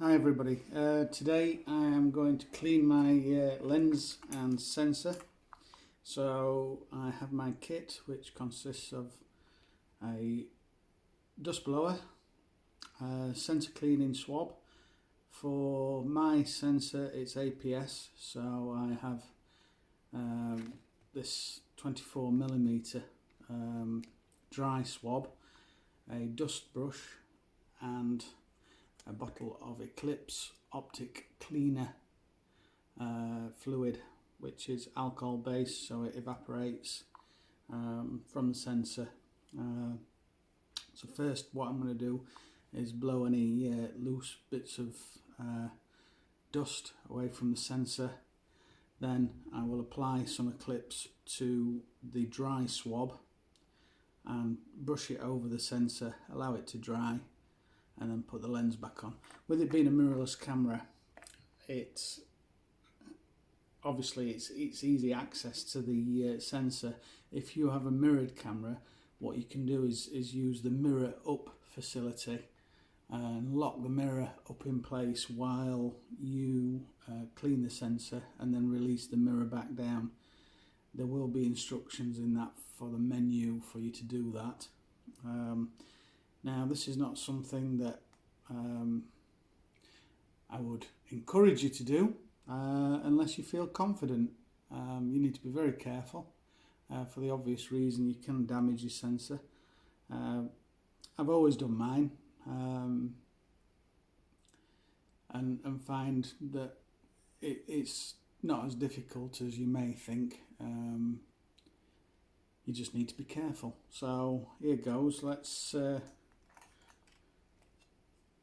Hi everybody, today I am going to clean my lens and sensor. So I have my kit, which consists of a dust blower, a sensor cleaning swab. For my sensor it's APS, so I have this 24mm dry swab, a dust brush and a bottle of Eclipse optic cleaner fluid, which is alcohol based, so it evaporates from the sensor. So first what I'm going to do is blow any loose bits of dust away from the sensor. Then I will apply some Eclipse to the dry swab and brush it over the sensor, allow it to dry, and then put the lens back on. With it being a mirrorless camera, it's easy access to the sensor. If you have a mirrored camera, what you can do is use the mirror up facility and lock the mirror up in place while you clean the sensor, and then release the mirror back down. There will be instructions in that for the menu for you to do that. Now this is not something that I would encourage you to do unless you feel confident. You need to be very careful for the obvious reason you can damage your sensor. I've always done mine and find that it's not as difficult as you may think. You just need to be careful. So here goes. Let's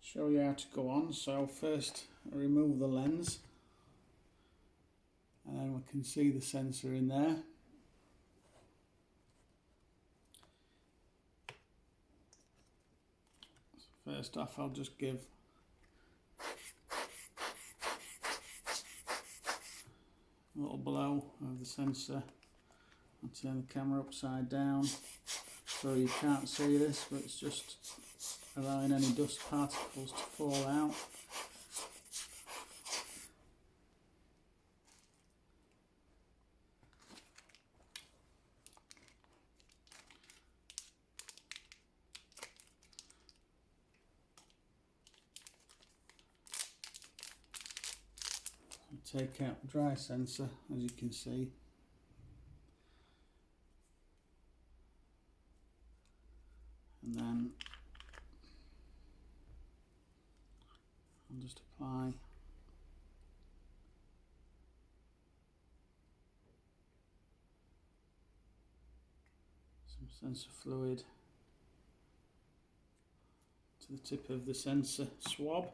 show you how to go on. So first I remove the lens, and then we can see the sensor in there. So first off, I'll just give a little blow of the sensor. I'll turn the camera upside down so you can't see this, but it's just allowing any dust particles to fall out. I'll take out the dry sensor, as you can see. And then I'll just apply some sensor fluid to the tip of the sensor swab,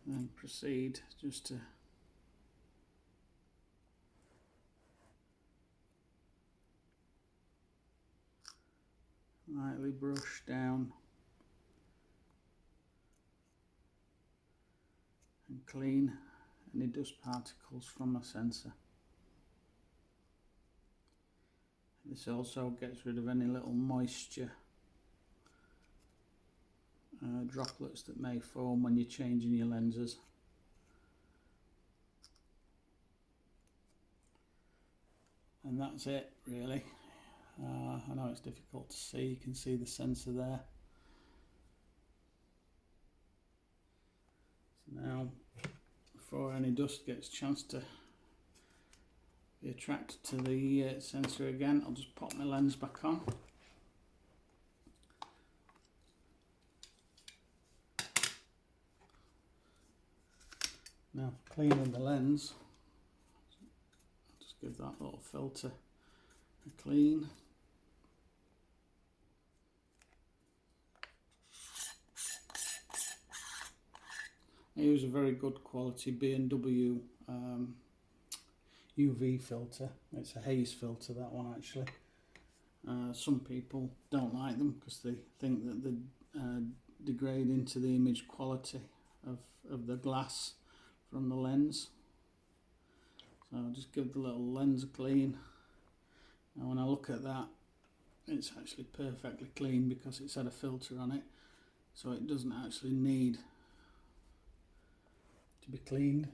and proceed just to lightly brush down and clean any dust particles from the sensor. This also gets rid of any little moisture droplets that may form when you're changing your lenses. And that's it really. I know it's difficult to see, you can see the sensor there. So now, before any dust gets a chance to be attracted to the sensor again, I'll just pop my lens back on. Now for cleaning the lens, I'll just give that little filter a clean. I use a very good quality B&W UV filter. It's a haze filter, that one actually. Some people don't like them because they think that they degrade into the image quality of the glass from the lens. So I'll just give the little lens a clean. And when I look at that, it's actually perfectly clean because it's had a filter on it. so it doesn't actually need to be cleaned.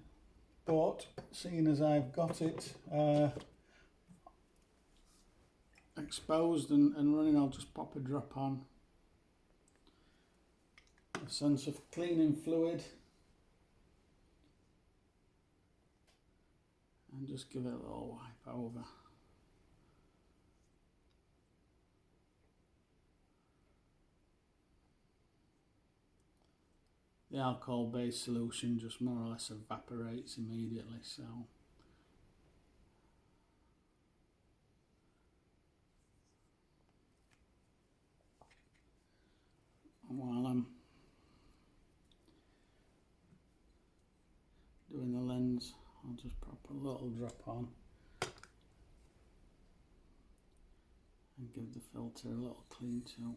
But seeing as I've got it exposed and running, I'll just pop a drop on a sense of cleaning fluid and just give it a little wipe over. The alcohol-based solution just more or less evaporates immediately, so and while I'm doing the lens, I'll just pop a little drop on and give the filter a little clean too.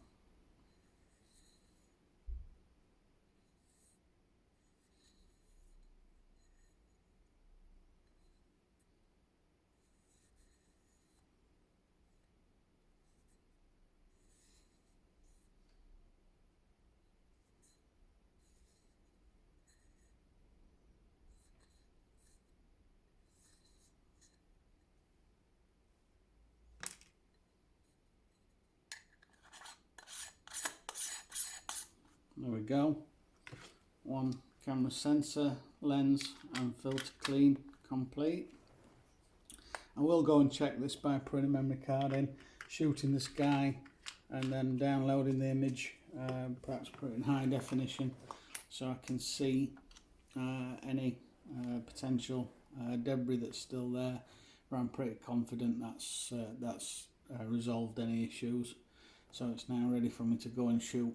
There we go. One camera sensor, lens and filter clean complete. I will go and check this by putting a memory card in, shooting the sky and then downloading the image, perhaps put it in high definition so I can see any potential debris that's still there, but I'm pretty confident that's resolved any issues, so it's now ready for me to go and shoot.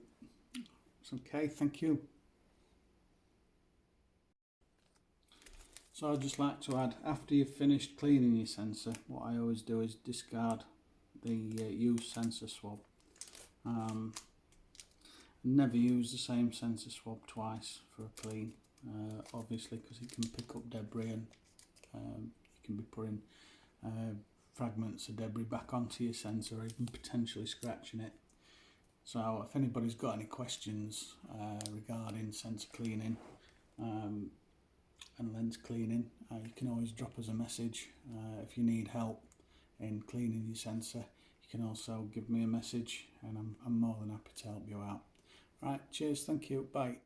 It's okay, thank you. So I'd just like to add, after you've finished cleaning your sensor, what I always do is discard the used sensor swab. Never use the same sensor swab twice for a clean, obviously, because it can pick up debris and you can be putting fragments of debris back onto your sensor or even potentially scratching it. So if anybody's got any questions regarding sensor cleaning and lens cleaning, you can always drop us a message. If you need help in cleaning your sensor, you can also give me a message and I'm more than happy to help you out. Right, cheers, thank you, bye.